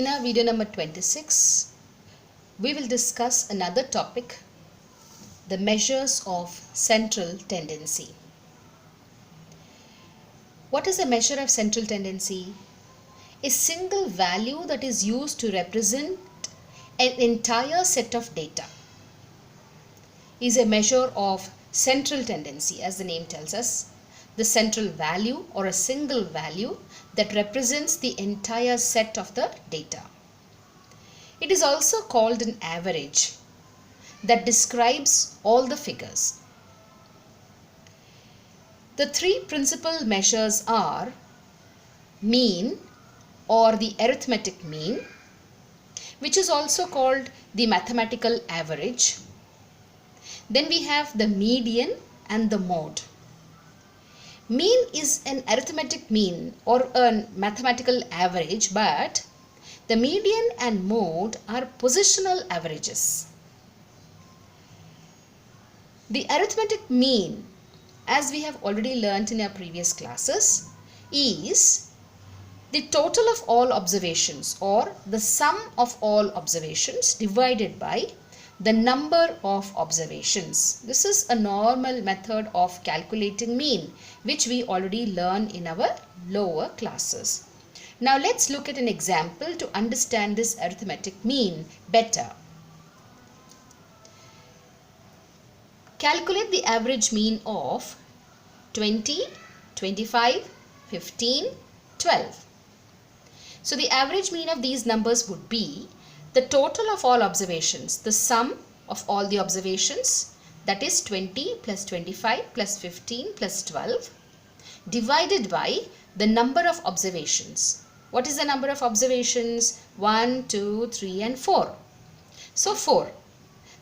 In our video number 26, we will discuss another topic, the measures of central tendency. What is a measure of central tendency? A single value that is used to represent an entire set of data is a measure of central tendency, as the name tells us. The central value or a single value that represents the entire set of the data. It is also called an average that describes all the figures. The three principal measures are mean or the arithmetic mean, which is also called the mathematical average. Then we have the median and the mode. Mean is an arithmetic mean or a mathematical average, but the median and mode are positional averages. The arithmetic mean, as we have already learnt in our previous classes, is the total of all observations or the sum of all observations divided by the number of observations. This is a normal method of calculating mean, which we already learned in our lower classes. Now let's look at an example to understand this arithmetic mean better. Calculate the average mean of 20, 25, 15, 12. So the average mean of these numbers would be the total of all observations, the sum of all the observations, that is 20 plus 25 plus 15 plus 12, divided by the number of observations. What is the number of observations? 1, 2, 3 and 4. So 4.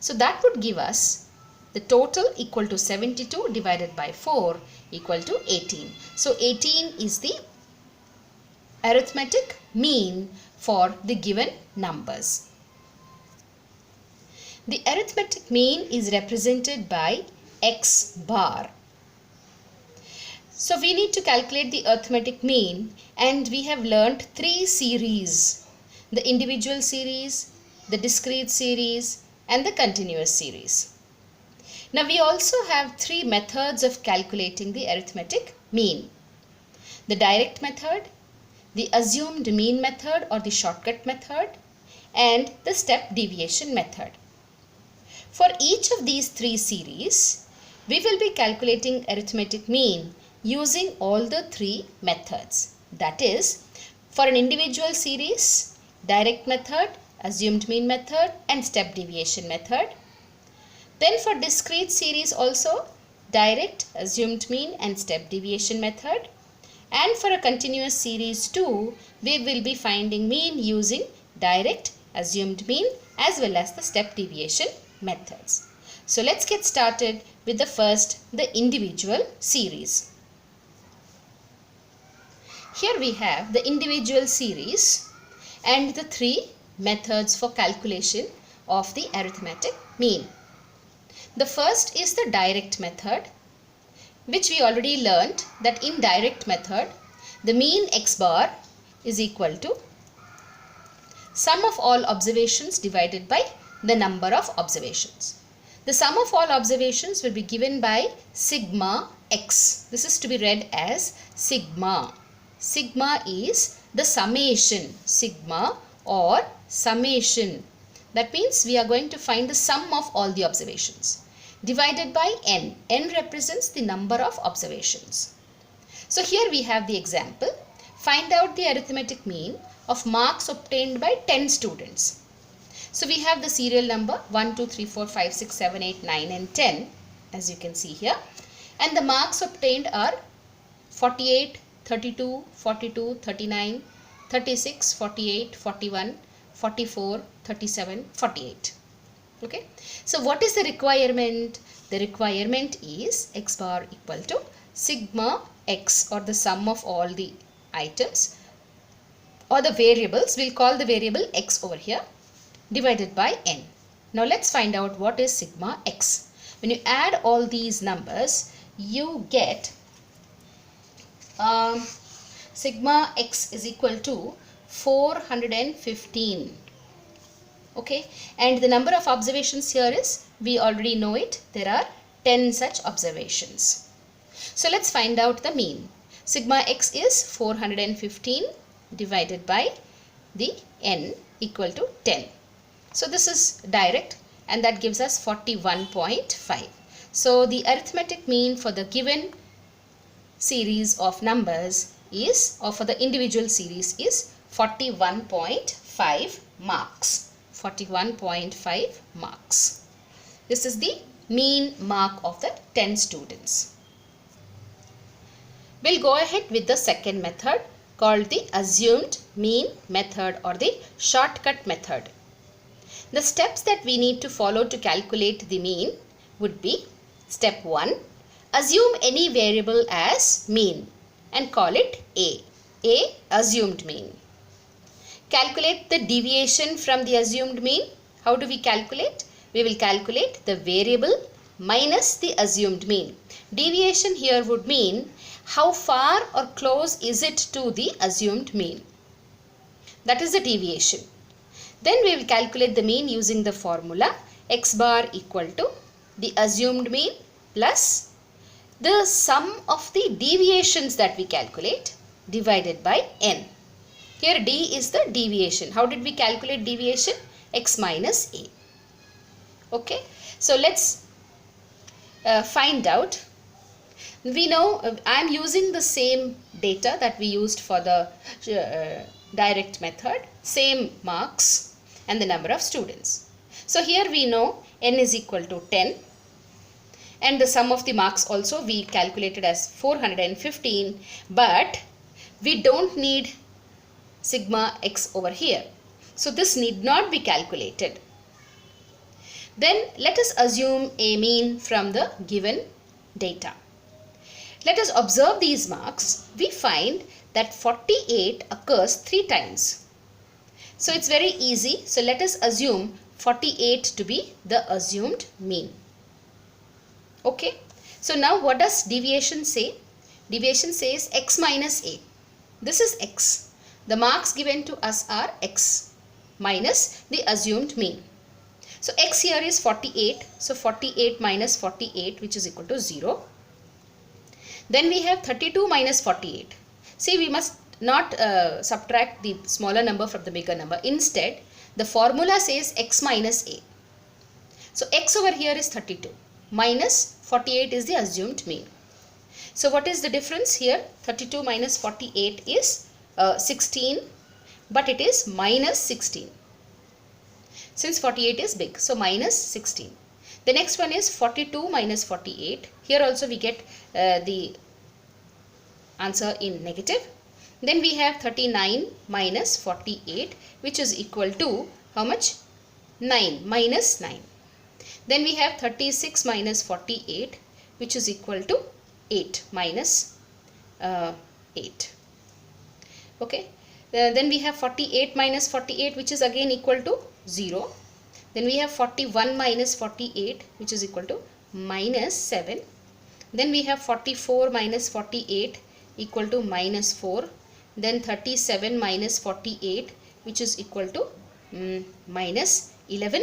So that would give us the total equal to 72 divided by 4 equal to 18. So 18 is the arithmetic mean for the given numbers. The arithmetic mean is represented by x bar. So we need to calculate the arithmetic mean, and we have learnt three series: the individual series, the discrete series and the continuous series. Now we also have three methods of calculating the arithmetic mean: the direct method, the assumed mean method or the shortcut method, and the step deviation method. For each of these three series, we will be calculating arithmetic mean using all the three methods. That is, for an individual series, direct method, assumed mean method and step deviation method. Then for discrete series also, direct, assumed mean and step deviation method. And for a continuous series too, we will be finding mean using direct, assumed mean as well as the step deviation methods. So let's get started with the first, the individual series. Here we have the individual series and the three methods for calculation of the arithmetic mean. The first is the direct method, which we already learnt that in direct method, the mean x bar is equal to sum of all observations divided by the number of observations. The sum of all observations will be given by sigma x. This is to be read as sigma. Sigma is the summation, sigma or summation. That means we are going to find the sum of all the observations divided by n. N represents the number of observations. So here we have the example. Find out the arithmetic mean of marks obtained by 10 students. So we have the serial number 1, 2, 3, 4, 5, 6, 7, 8, 9 and 10, as you can see here. And the marks obtained are 48, 32, 42, 39, 36, 48, 41, 44, 37, 48. Okay. So what is the requirement? The requirement is x bar equal to sigma x, or the sum of all the items or the variables. We'll call the variable x over here, divided by n. Now let's find out what is sigma x. When you add all these numbers, you get sigma x is equal to 415. Okay, and the number of observations here is, we already know it, there are 10 such observations. So let's find out the mean. Sigma x is 415 divided by the n equal to 10. So this is direct, and that gives us 41.5. So the arithmetic mean for the given series of numbers is, or for the individual series, is 41.5 marks. 41.5 marks. This is the mean mark of the 10 students. We'll go ahead with the second method called the assumed mean method or the shortcut method. The steps that we need to follow to calculate the mean would be: step 1, assume any variable as mean and call it A assumed mean. Calculate the deviation from the assumed mean. How do we calculate? We will calculate the variable minus the assumed mean. Deviation here would mean how far or close is it to the assumed mean. That is the deviation. Then we will calculate the mean using the formula x bar equal to the assumed mean plus the sum of the deviations that we calculate divided by n. Here d is the deviation. How did we calculate deviation? X minus a. Okay. So let's find out. We know I am using the same data that we used for the direct method. Same marks and the number of students. So here we know n is equal to 10. And the sum of the marks also we calculated as 415. But we don't need sigma x over here. So this need not be calculated. Then let us assume a mean from the given data. Let us observe these marks. We find that 48 occurs 3 times. So it's very easy. So let us assume 48 to be the assumed mean. Okay. So now what does deviation say? Deviation says x minus a. This is x. The marks given to us are x minus the assumed mean. So x here is 48. So 48 minus 48, which is equal to 0. Then we have 32 minus 48. See, we must not subtract the smaller number from the bigger number. Instead, the formula says x minus a. So x over here is 32 minus 48 is the assumed mean. So what is the difference here? 32 minus 48 is 16, but it is minus 16. Since 48 is big, so minus 16. The next one is 42 minus 48. Here also we get the answer in negative. Then we have 39 minus 48, which is equal to how much? 9, minus 9. Then we have 36 minus 48, which is equal to 8, minus 8. Okay. Then we have 48 minus 48, which is again equal to 0. Then we have 41 minus 48, which is equal to minus 7. Then we have 44 minus 48 equal to minus 4. Then 37 minus 48, which is equal to minus 11.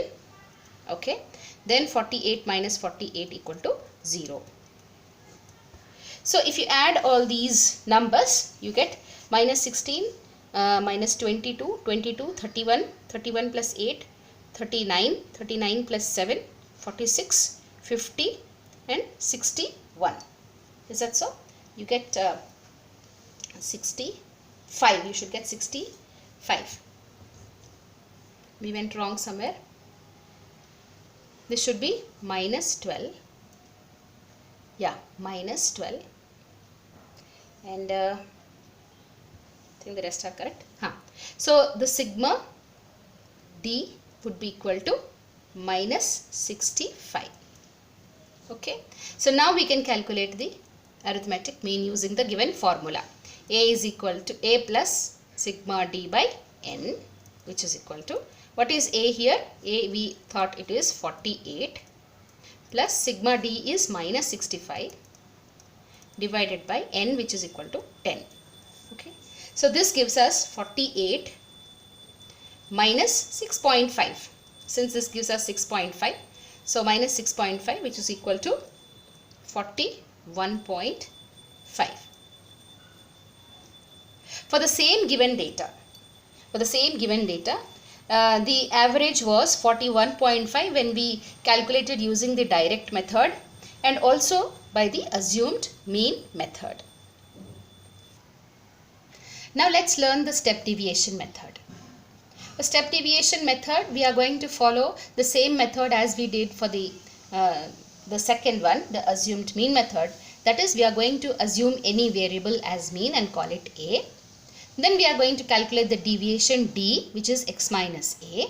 Okay. Then 48 minus 48 equal to 0. So if you add all these numbers, you get minus 16, minus 22, 22, 31, 31 plus 8, 39, 39 plus 7, 46, 50 and 61. Is that so? You get 65. You should get 65. We went wrong somewhere. This should be minus 12. Yeah, minus 12. And I think the rest are correct. So the sigma d would be equal to minus 65. Okay. So now we can calculate the arithmetic mean using the given formula. A is equal to A plus sigma d by n, which is equal to, what is A here? A, we thought it is 48 plus sigma d is minus 65 divided by n, which is equal to 10. Okay. So this gives us 48 minus 6.5. Since this gives us 6.5, so minus 6.5, which is equal to 41.5. For the same given data, the average was 41.5 when we calculated using the direct method and also by the assumed mean method. Now let's learn the step deviation method. The step deviation method, we are going to follow the same method as we did for the second one, the assumed mean method. That is, we are going to assume any variable as mean and call it A. Then we are going to calculate the deviation D, which is x minus A.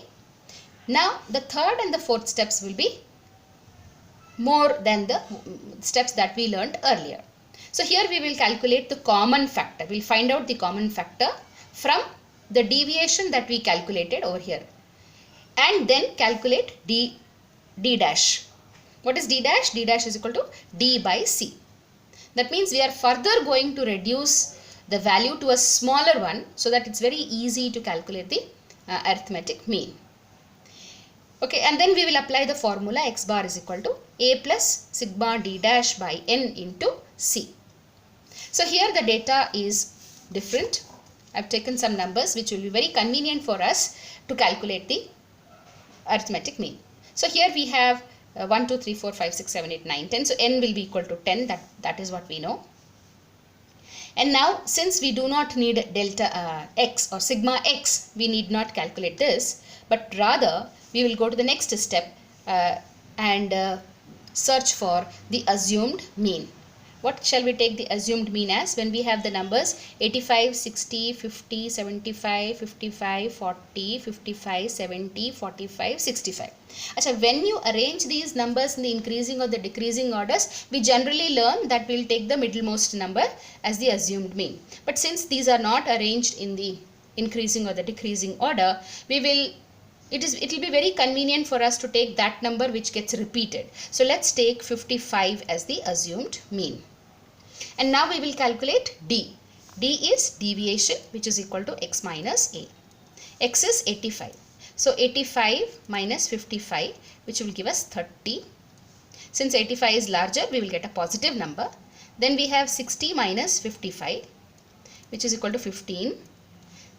Now the third and the fourth steps will be more than the steps that we learned earlier. So here we will calculate the common factor. We will find out the common factor from the deviation that we calculated over here. And then calculate D dash. What is D dash? D dash is equal to D by C. That means we are further going to reduce the value to a smaller one so that it's very easy to calculate the arithmetic mean. Okay, and then we will apply the formula x bar is equal to A plus sigma D dash by N into C. So here the data is different. I've taken some numbers which will be very convenient for us to calculate the arithmetic mean. So here we have 1, 2, 3, 4, 5, 6, 7, 8, 9, 10. So N will be equal to 10. That is what we know. And now since we do not need delta x or sigma x, we need not calculate this, but rather we will go to the next step and search for the assumed mean. What shall we take the assumed mean as? When we have the numbers 85, 60, 50, 75, 55, 40, 55, 70, 45, 65. Achha, when you arrange these numbers in the increasing or the decreasing orders, we generally learn that we will take the middlemost number as the assumed mean. But since these are not arranged in the increasing or the decreasing order, it will be very convenient for us to take that number which gets repeated. So let's take 55 as the assumed mean. And now we will calculate D. D is deviation, which is equal to x minus A. X is 85. So 85 minus 55, which will give us 30. Since 85 is larger, we will get a positive number. Then we have 60 minus 55, which is equal to 15.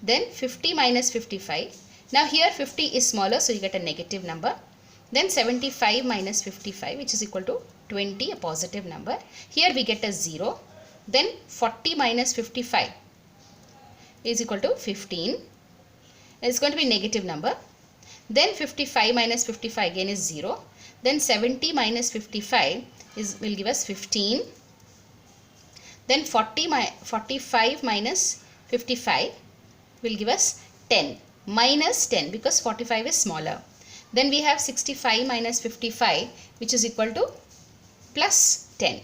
Then 50 minus 55. Now here 50 is smaller, so you get a negative number. Then 75 minus 55, which is equal to 20, a positive number. Here we get a 0. Then 40 minus 55 is equal to 15. It's going to be negative number. Then 55 minus 55 again is 0. Then 70 minus 55 will give us 15. Then 45 minus 55 will give us 10. Minus 10 because 45 is smaller. Then we have 65 minus 55, which is equal to plus 10.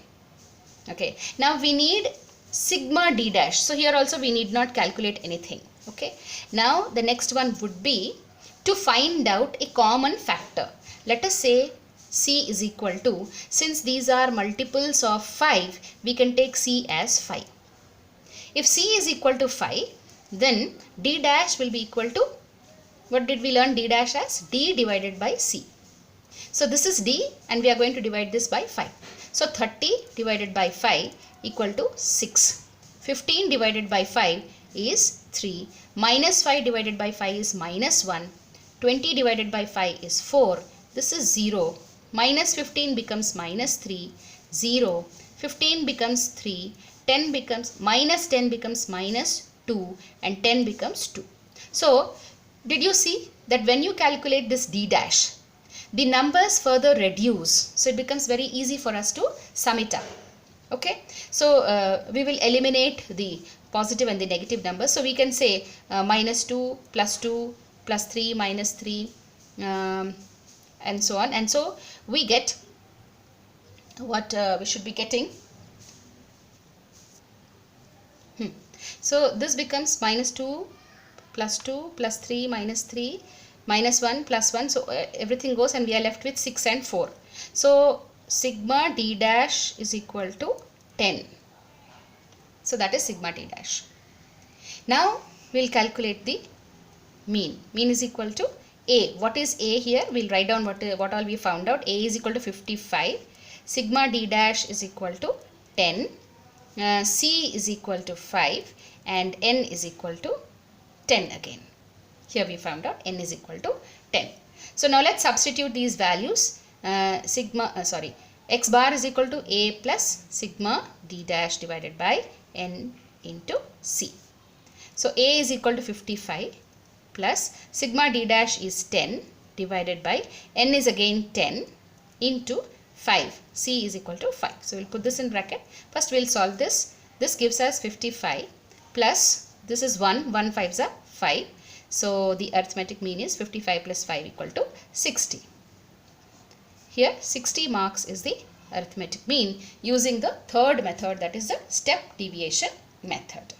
Okay. Now we need sigma D dash. So here also we need not calculate anything. Okay. Now the next one would be to find out a common factor. Let us say C is equal to, since these are multiples of 5, we can take C as 5. If C is equal to 5, then D dash will be equal to, what did we learn D dash as? D divided by C. So this is D and we are going to divide this by 5. So 30 divided by 5 equal to 6. 15 divided by 5 is 3. Minus 5 divided by 5 is minus 1. 20 divided by 5 is 4. This is 0. Minus 15 becomes minus 3. 0. 15 becomes 3. 10 becomes minus 10 becomes minus 2 and 10 becomes 2. So did you see that when you calculate this D dash, the numbers further reduce. So it becomes very easy for us to sum it up. Okay. So we will eliminate the positive and the negative numbers. So we can say minus 2, plus 3, minus 3 and so on. And so we get what we should be getting. So this becomes minus 2, plus 3, minus 3, minus 1, plus 1. So everything goes and we are left with 6 and 4. So sigma D dash is equal to 10. So that is sigma D dash. Now we will calculate the mean. Mean is equal to A. What is A here? We'll write down what all we found out. A is equal to 55. Sigma D dash is equal to 10. C is equal to 5 and N is equal to 10 again. Here we found out N is equal to 10. So now let's substitute these values. X bar is equal to A plus sigma D dash divided by N into C. So A is equal to 55 plus sigma D dash is 10 divided by N is again 10 into 5. C is equal to 5. So we'll put this in bracket. First we'll solve this. This gives us 55 plus this is 1. 1 5s are 5. So the arithmetic mean is 55 plus 5 equal to 60. Here 60 marks is the arithmetic mean using the third method, that is the step deviation method.